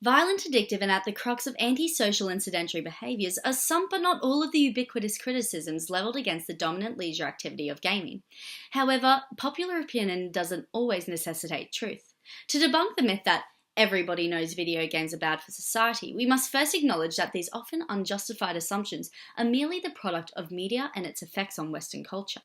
Violent, addictive, and at the crux of antisocial and sedentary behaviours are some but not all of the ubiquitous criticisms levelled against the dominant leisure activity of gaming. However, popular opinion doesn't always necessitate truth. To debunk the myth that everybody knows video games are bad for society, we must first acknowledge that these often unjustified assumptions are merely the product of media and its effects on Western culture.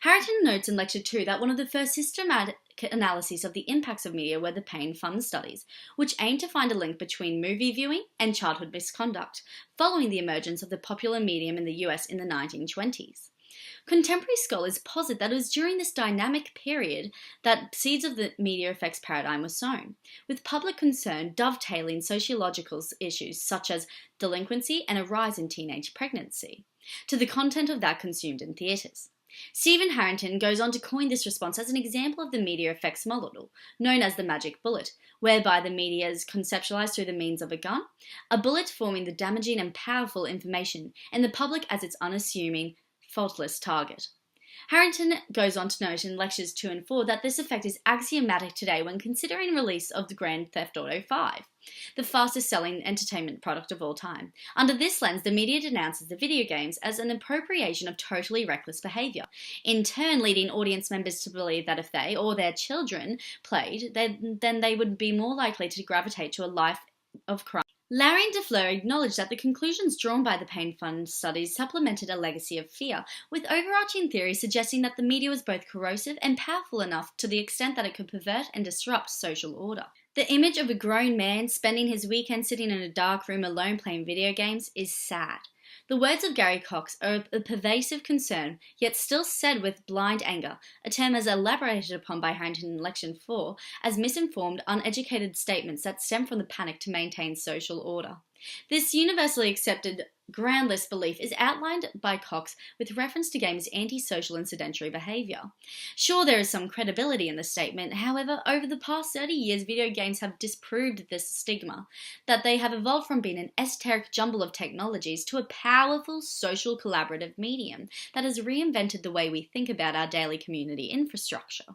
Harrington notes in Lecture 2 that one of the first systematic analyses of the impacts of media were the Pain Fund studies, which aimed to find a link between movie viewing and childhood misconduct, following the emergence of the popular medium in the US in the 1920s. Contemporary scholars posit that it was during this dynamic period that seeds of the media effects paradigm were sown, with public concern dovetailing sociological issues such as delinquency and a rise in teenage pregnancy, to the content of that consumed in theatres. Stephen Harrington goes on to coin this response as an example of the media effects model, known as the magic bullet, whereby the media is conceptualized through the means of a gun, a bullet forming the damaging and powerful information, and the public as its unassuming, faultless target. Harrington goes on to note in Lectures 2 and 4 that this effect is axiomatic today when considering release of the Grand Theft Auto 5, the fastest selling entertainment product of all time. Under this lens, the media denounces the video games as an appropriation of totally reckless behaviour, in turn leading audience members to believe that if they or their children played, then they would be more likely to gravitate to a life of crime. Larry and DeFleur acknowledged that the conclusions drawn by the Pain Fund studies supplemented a legacy of fear, with overarching theories suggesting that the media was both corrosive and powerful enough to the extent that it could pervert and disrupt social order. The image of a grown man spending his weekend sitting in a dark room alone playing video games is sad. The words of Gary Cox are a pervasive concern, yet still said with blind anger, a term as elaborated upon by Harrington in Lecture 4 as misinformed, uneducated statements that stem from the panic to maintain social order. This universally accepted groundless belief is outlined by Cox with reference to games' antisocial and sedentary behaviour. Sure, there is some credibility in the statement, however, over the past 30 years video games have disproved this stigma, that they have evolved from being an esoteric jumble of technologies to a powerful social collaborative medium that has reinvented the way we think about our daily community infrastructure.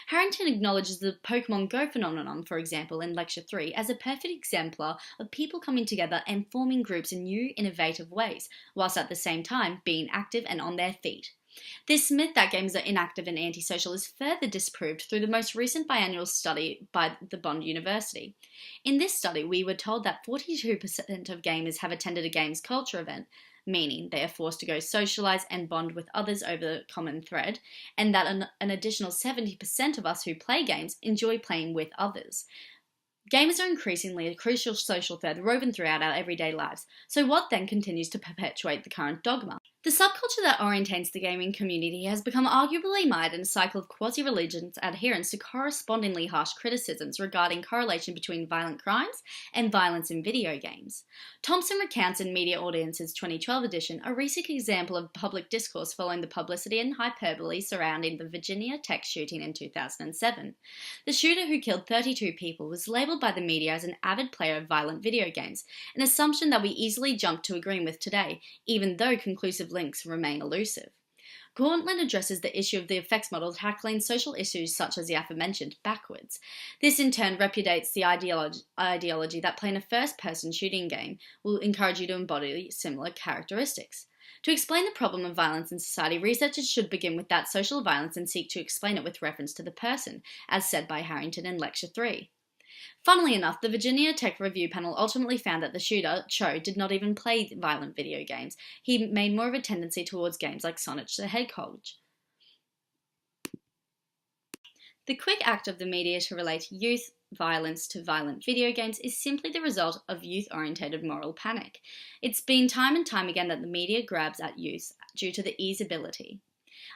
Harrington acknowledges the Pokemon Go phenomenon, for example, in Lecture 3 as a perfect exemplar of people coming together and forming groups in new, innovative ways, whilst at the same time being active and on their feet. This myth that games are inactive and antisocial is further disproved through the most recent biannual study by the Bond University. In this study, we were told that 42% of gamers have attended a games culture event, meaning they are forced to go socialise and bond with others over a common thread, and that an additional 70% of us who play games enjoy playing with others. Gamers are increasingly a crucial social thread woven throughout our everyday lives, so what then continues to perpetuate the current dogma? The subculture that orientates the gaming community has become arguably mired in a cycle of quasi-religious adherence to correspondingly harsh criticisms regarding correlation between violent crimes and violence in video games. Thompson recounts in Media Audience's 2012 edition a recent example of public discourse following the publicity and hyperbole surrounding the Virginia Tech shooting in 2007. The shooter, who killed 32 people, was labelled by the media as an avid player of violent video games, an assumption that we easily jump to agreeing with today, even though conclusive links remain elusive. Gauntlet addresses the issue of the effects model tackling social issues such as the aforementioned backwards. This in turn repudiates the ideology that playing a first-person shooting game will encourage you to embody similar characteristics. To explain the problem of violence in society, researchers should begin with that social violence and seek to explain it with reference to the person, as said by Harrington in Lecture 3. Funnily enough, the Virginia Tech review panel ultimately found that the shooter, Cho, did not even play violent video games. He made more of a tendency towards games like Sonic the Hedgehog. The quick act of the media to relate youth violence to violent video games is simply the result of youth-orientated moral panic. It's been time and time again that the media grabs at youth due to the easeability.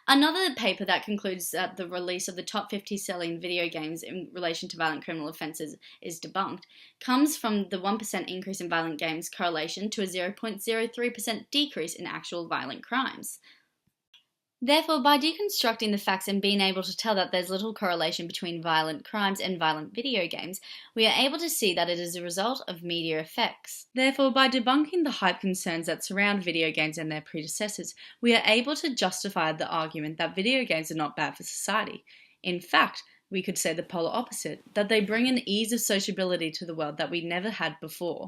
Another paper that concludes that the release of the top 50 selling video games in relation to violent criminal offences is debunked comes from the 1% increase in violent games correlation to a 0.03% decrease in actual violent crimes. Therefore, by deconstructing the facts and being able to tell that there's little correlation between violent crimes and violent video games, we are able to see that it is a result of media effects. Therefore, by debunking the hype concerns that surround video games and their predecessors, we are able to justify the argument that video games are not bad for society. In fact, we could say the polar opposite, that they bring an ease of sociability to the world that we never had before.